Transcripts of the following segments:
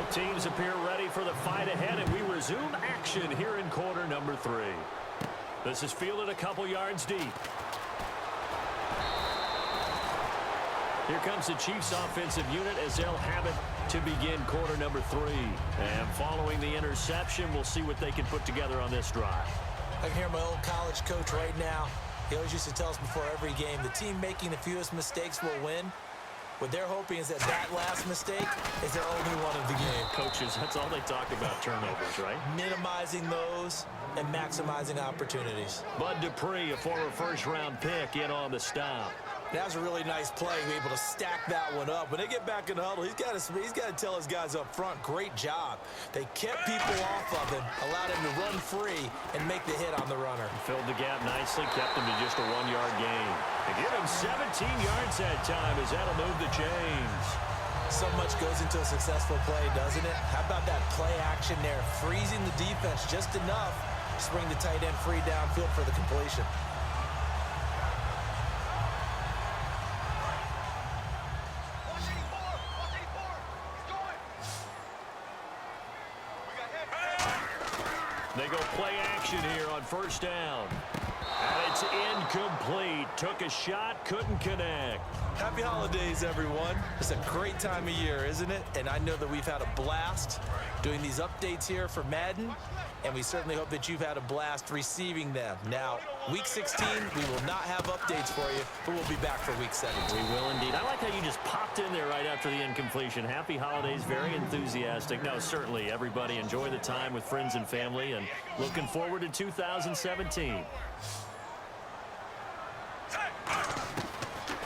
Both teams appear ready for the fight ahead, and we resume action here in quarter number 3. This is fielded a couple yards deep. Here comes the Chiefs offensive unit as they'll have it to begin quarter number 3. And following the interception, we'll see what they can put together on this drive. I can hear my old college coach right now. He always used to tell us before every game, the team making the fewest mistakes will win. What they're hoping is that last mistake is their only one of the game. Coaches, that's all they talk about, turnovers, right? Minimizing those and maximizing opportunities. Bud Dupree, a former first-round pick, in on the stop. That was a really nice play, be able to stack that one up. When they get back in the huddle, he's got to tell his guys up front, great job. They kept people off of him, allowed him to run free and make the hit on the runner. Filled the gap nicely, kept him to just a 1-yard gain. They give him 17 yards that time as that'll move the chains. So much goes into a successful play, doesn't it? How about that play action there, freezing the defense just enough to bring the tight end free downfield for the completion. They go play action here on first down. And it's incomplete. Took a shot, couldn't connect. Happy holidays, everyone. It's a great time of year, isn't it? And I know that we've had a blast doing these updates here for Madden, and we certainly hope that you've had a blast receiving them. Now, Week 16, we will not have updates for you, but we'll be back for Week 17. We will indeed. I like how you just popped in there right after the incompletion. Happy holidays, very enthusiastic. No, certainly, everybody enjoy the time with friends and family, and looking forward to 2017.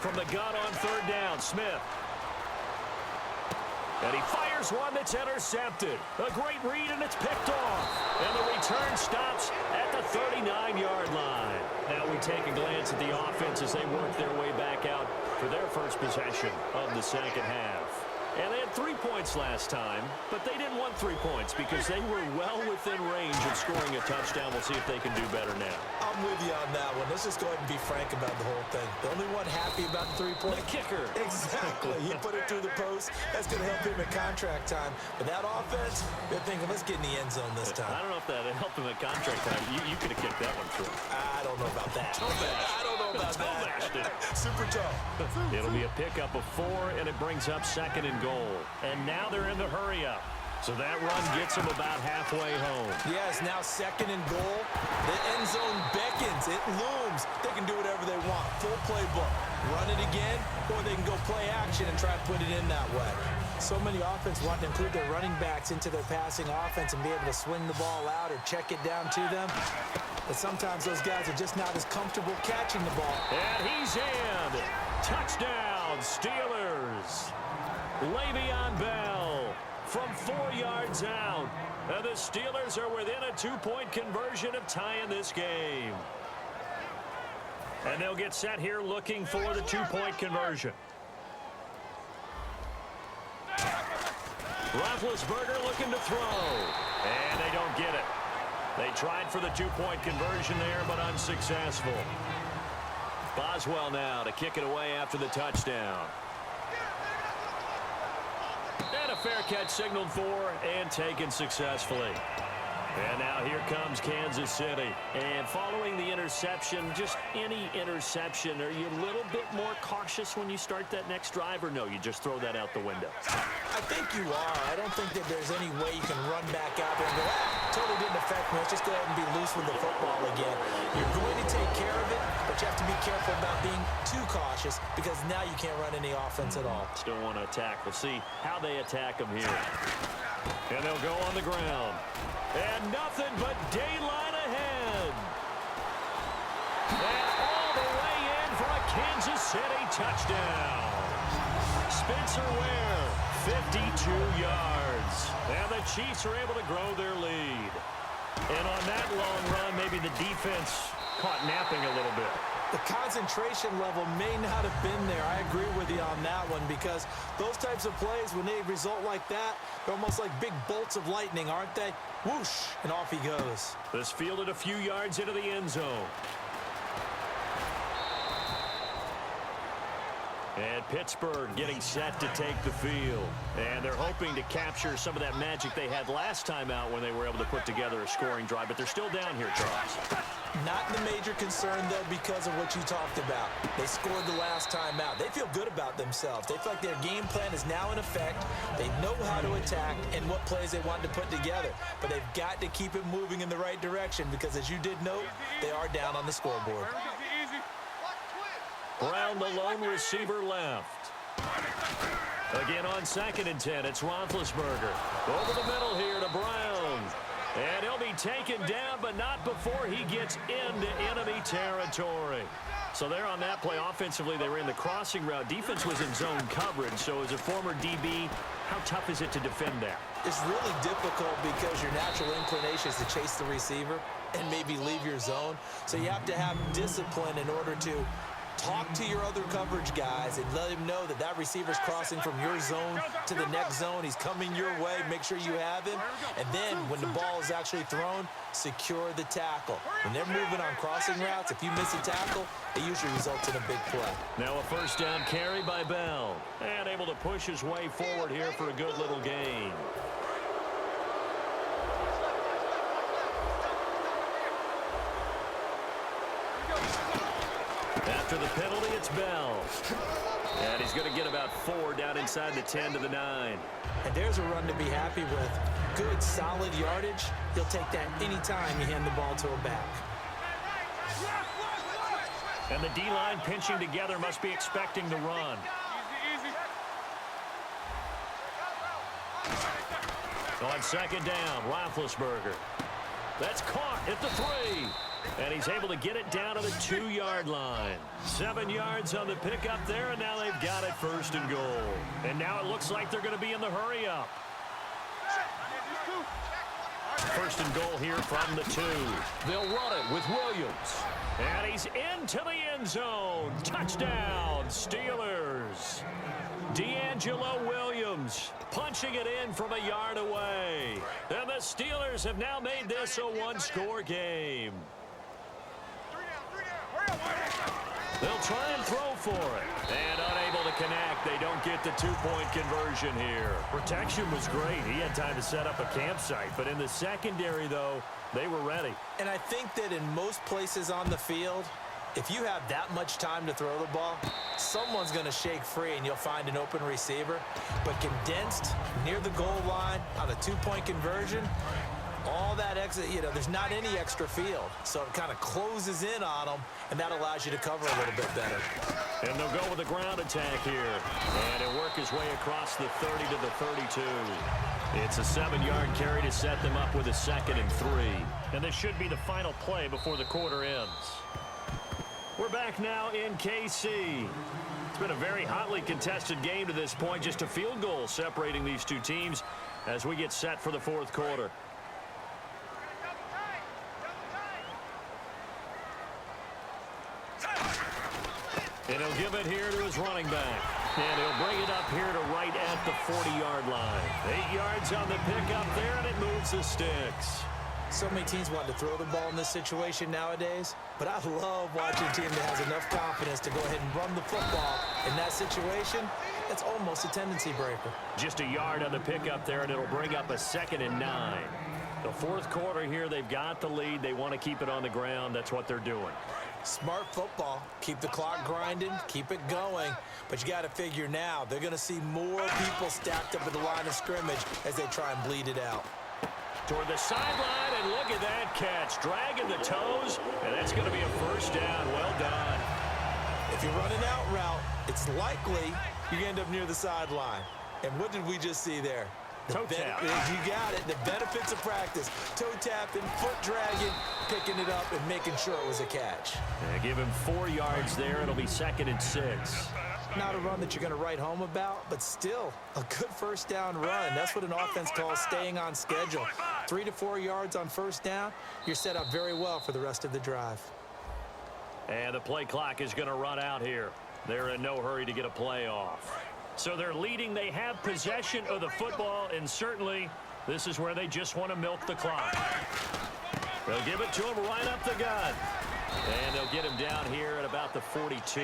From the gun on third down, Smith. And he fires one that's intercepted. A great read, and it's picked off. And the return stops at the 39-yard line. Now we take a glance at the offense as they work their way back out for their first possession of the second half. And they had 3 points last time, but they didn't want 3 points because they were well within range of scoring a touchdown. We'll see if they can do better now. I'm with you on that one. Let's just go ahead and be frank about the whole thing. The only one happy about the 3-point. The kicker. Exactly. He put it through the post. That's going to help him at contract time. But that offense, they're thinking, let's get in the end zone this time. I don't know if that helped him at contract time. You could have kicked that one through. I don't know about that. I don't know about that. Super tough. It'll be a pickup of 4, and it brings up second and goal. And now they're in the hurry-up. So that run gets them about halfway home. Yes, now second and goal. The end zone beckons. It looms. They can do whatever they want. Full playbook. Run it again, or they can go play action and try and put it in that way. So many offense want to include their running backs into their passing offense and be able to swing the ball out or check it down to them. But sometimes those guys are just not as comfortable catching the ball. And he's in. Touchdown, Steelers. Le'Veon Bell from 4 yards out. And the Steelers are within a 2-point conversion of tying this game. And they'll get set here looking for the 2-point conversion. Roethlisberger looking to throw. And they don't get it. They tried for the 2-point conversion there, but unsuccessful. Boswell now to kick it away after the touchdown. And a fair catch signaled for and taken successfully. And now here comes Kansas City. And following the interception, just any interception, are you a little bit more cautious when you start that next drive, or no, you just throw that out the window? I think you are. I don't think that there's any way you can run back out there and go, totally didn't affect me. Let's just go ahead and be loose with the football again. You're going to take care of it, but you have to be careful about being too cautious because now you can't run any offense at all. Still want to attack. We'll see how they attack them here. And they'll go on the ground. And nothing but daylight ahead. And all the way in for a Kansas City touchdown. Spencer Ware, 52 yards. And the Chiefs are able to grow their lead. And on that long run, maybe the defense caught napping a little bit. The concentration level may not have been there. I agree with you on that one because those types of plays, when they result like that, they're almost like big bolts of lightning, aren't they? Whoosh, and off he goes. This fielded a few yards into the end zone. And Pittsburgh getting set to take the field. And they're hoping to capture some of that magic they had last time out when they were able to put together a scoring drive. But they're still down here, Charles. Not the major concern, though, because of what you talked about. They scored the last time out. They feel good about themselves. They feel like their game plan is now in effect. They know how to attack and what plays they want to put together. But they've got to keep it moving in the right direction because, as you did note, they are down on the scoreboard. Brown, the lone receiver, left. Again on 2nd and 10, it's Roethlisberger. Over the middle here to Brown. And he'll be taken down, but not before he gets into enemy territory. So there on that play, offensively, they ran the crossing route. Defense was in zone coverage, so as a former DB, how tough is it to defend that? It's really difficult because your natural inclination is to chase the receiver and maybe leave your zone. So you have to have discipline in order to talk to your other coverage guys and let him know that that receiver's crossing from your zone to the next zone. He's coming your way. Make sure you have him. And then when the ball is actually thrown, secure the tackle. When they're moving on crossing routes, if you miss a tackle, it usually results in a big play. Now a first down carry by Bell. And able to push his way forward here for a good little gain. After the penalty, it's Bell. And he's going to get about 4 down inside the 10 to the 9. And there's a run to be happy with. Good, solid yardage. He'll take that anytime you hand the ball to a back. And the D-line pinching together must be expecting the run. On 2nd down, Roethlisberger. That's caught at the 3. And he's able to get it down to the 2-yard line. 7 yards on the pickup there, and now they've got it 1st and goal. And now it looks like they're going to be in the hurry-up. 1st and goal here from the 2. They'll run it with Williams. And he's into the end zone. Touchdown, Steelers. D'Angelo Williams punching it in from a yard away. And the Steelers have now made this a 1-score game. They'll try and throw for it. And unable to connect. They don't get the 2-point conversion here. Protection was great. He had time to set up a campsite. But in the secondary, though, they were ready. And I think that in most places on the field, if you have that much time to throw the ball, someone's going to shake free and you'll find an open receiver. But condensed near the goal line on a 2-point conversion, all that exit, there's not any extra field. So it kind of closes in on them, and that allows you to cover a little bit better. And they'll go with a ground attack here. And he'll work his way across the 30 to the 32. It's a 7-yard carry to set them up with a 2nd and 3. And this should be the final play before the quarter ends. We're back now in KC. It's been a very hotly contested game to this point. Just a field goal separating these two teams as we get set for the 4th quarter. And he'll give it here to his running back. And he'll bring it up here to right at the 40-yard line. 8 yards on the pickup there, and it moves the sticks. So many teams want to throw the ball in this situation nowadays, but I love watching a team that has enough confidence to go ahead and run the football. In that situation, that's almost a tendency breaker. Just a yard on the pickup there, and it'll bring up a 2nd and 9. The 4th quarter here, they've got the lead. They want to keep it on the ground. That's what they're doing. Smart football. Keep the clock grinding, keep it going. But you got to figure now, they're going to see more people stacked up at the line of scrimmage as they try and bleed it out. Toward the sideline, and look at that catch. Dragging the toes, and that's going to be a 1st down. Well done. If you're running out route, it's likely you end up near the sideline. And what did we just see there? Toe tap. You got it. The benefits of practice. Toe tapping, foot dragging, picking it up, and making sure it was a catch. Give him 4 yards there. It'll be 2nd and 6. Not a run that you're going to write home about, but still a good 1st down run. That's what an offense calls staying on schedule. 3 to 4 yards on 1st down. You're set up very well for the rest of the drive. And the play clock is going to run out here. They're in no hurry to get a play off. So they're leading. They have possession of the football, and certainly this is where they just want to milk the clock. They'll give it to him right up the gut. And they'll get him down here at about the 42.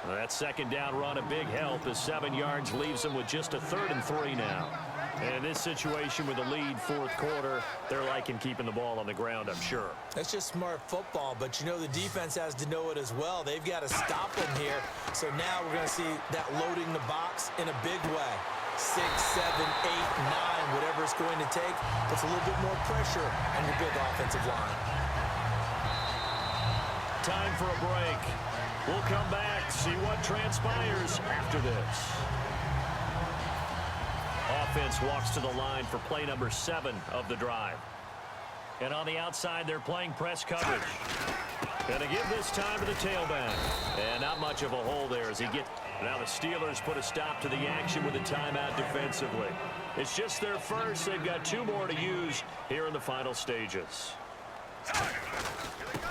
That second down run, a big help as 7 yards leaves them with just a 3rd and 3 now. And in this situation with the lead fourth quarter, they're liking keeping the ball on the ground, I'm sure. That's just smart football, but you know the defense has to know it as well. They've got to stop them here. So now we're going to see that loading the box in a big way. 6, 7, 8, 9, whatever it's going to take, puts a little bit more pressure on your big offensive line. Time for a break. We'll come back, see what transpires after this. Offense walks to the line for play number 7 of the drive. And on the outside, they're playing press coverage. Going to give this time to the tailback. And not much of a hole there as he gets. Now the Steelers put a stop to the action with a timeout defensively. It's just their first. They've got 2 more to use here in the final stages.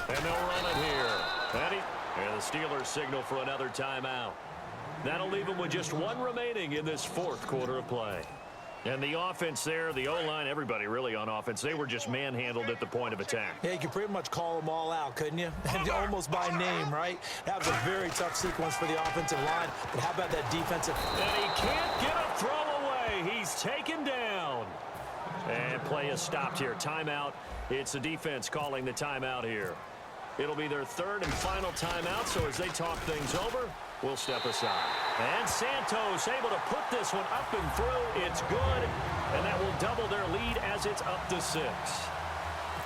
And they'll run it here. And the Steelers signal for another timeout. That'll leave them with just 1 remaining in this fourth quarter of play. And the offense there, the O-line, everybody really on offense, they were just manhandled at the point of attack. Yeah, you could pretty much call them all out, couldn't you? Almost by name, right? That was a very tough sequence for the offensive line. But how about that defensive? And he can't get a throw away. He's taken down. And play is stopped here. Timeout. It's the defense calling the timeout here. It'll be their 3rd and final timeout, so as they talk things over, we'll step aside. And Santos able to put this one up and through. It's good, and that will double their lead as it's up to 6.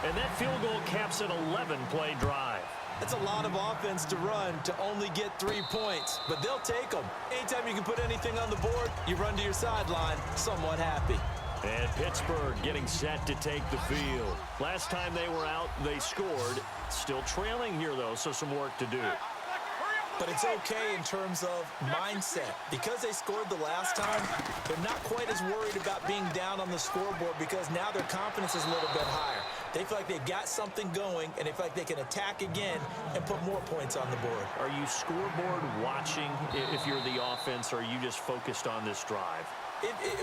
And that field goal caps an 11-play drive. That's a lot of offense to run to only get 3 points, but they'll take them. Anytime you can put anything on the board, you run to your sideline somewhat happy. And Pittsburgh getting set to take the field. Last time they were out, they scored. Still trailing here, though, so some work to do. But it's okay in terms of mindset. Because they scored the last time, they're not quite as worried about being down on the scoreboard because now their confidence is a little bit higher. They feel like they've got something going, and they feel like they can attack again and put more points on the board. Are you scoreboard watching if you're the offense, or are you just focused on this drive?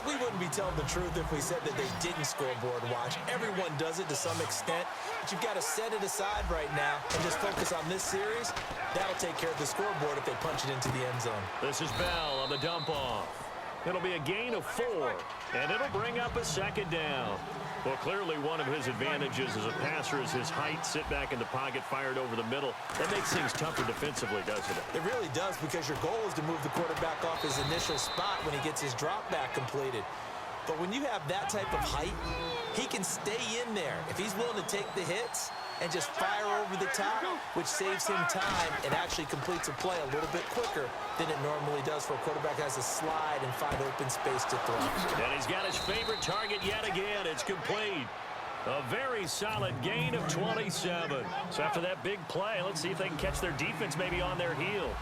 We wouldn't be telling the truth if we said that they didn't scoreboard watch. Everyone does it to some extent, but you've got to set it aside right now and just focus on this series. That'll take care of the scoreboard if they punch it into the end zone. This is Bell on the dump off. It'll be a gain of 4, and it'll bring up a 2nd down. Well, clearly one of his advantages as a passer is his height. Sit back in the pocket, fired over the middle. That makes things tougher defensively, doesn't it? It really does, because your goal is to move the quarterback off his initial spot when he gets his drop back completed. But when you have that type of height, he can stay in there. If he's willing to take the hits and just fire over the top, which saves him time and actually completes a play a little bit quicker than it normally does for a quarterback has to slide and find open space to throw. And he's got his favorite target yet again. It's complete. A very solid gain of 27. So after that big play, let's see if they can catch their defense maybe on their heels.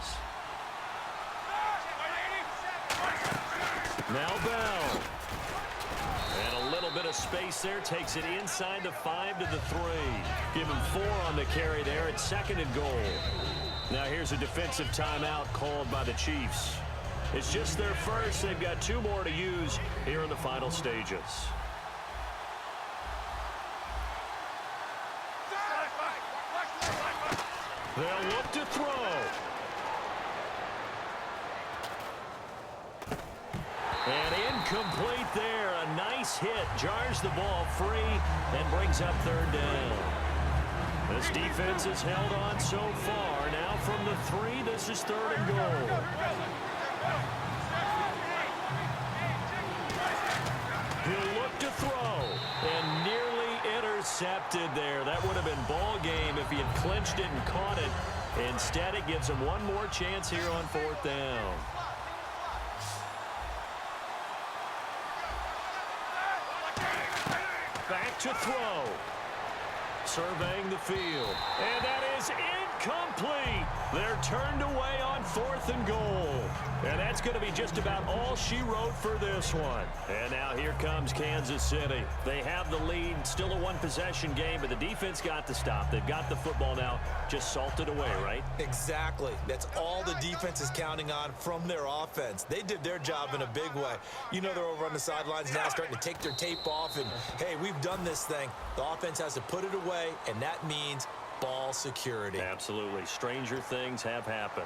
Now Bell. And a little bit of space there. Takes it inside the 5 to the 3. Give him 4 on the carry there. It's 2nd and goal. Now here's a defensive timeout called by the Chiefs. It's just their first. They've got 2 more to use here in the final stages. They'll look to throw. And incomplete there. A nice hit. Jars the ball free and brings up 3rd down. This defense has held on so far. Now from the 3, this is 3rd and goal. He'll look to throw. And nearly intercepted there. That would have been ball game if he had clinched it and caught it. Instead, it gives him 1 more chance here on 4th down. Back to throw. Surveying the field. And that is incomplete. They're turned away on 4th and goal. And that's going to be just about all she wrote for this one. And now here comes Kansas City. They have the lead. Still a 1-possession game, but the defense got the stop. They've got the football now. Just salted away, right? Exactly. That's all the defense is counting on from their offense. They did their job in a big way. You know they're over on the sidelines now starting to take their tape off and, hey, we've done this thing. The offense has to put it away, and that means ball security. Absolutely. Stranger things have happened.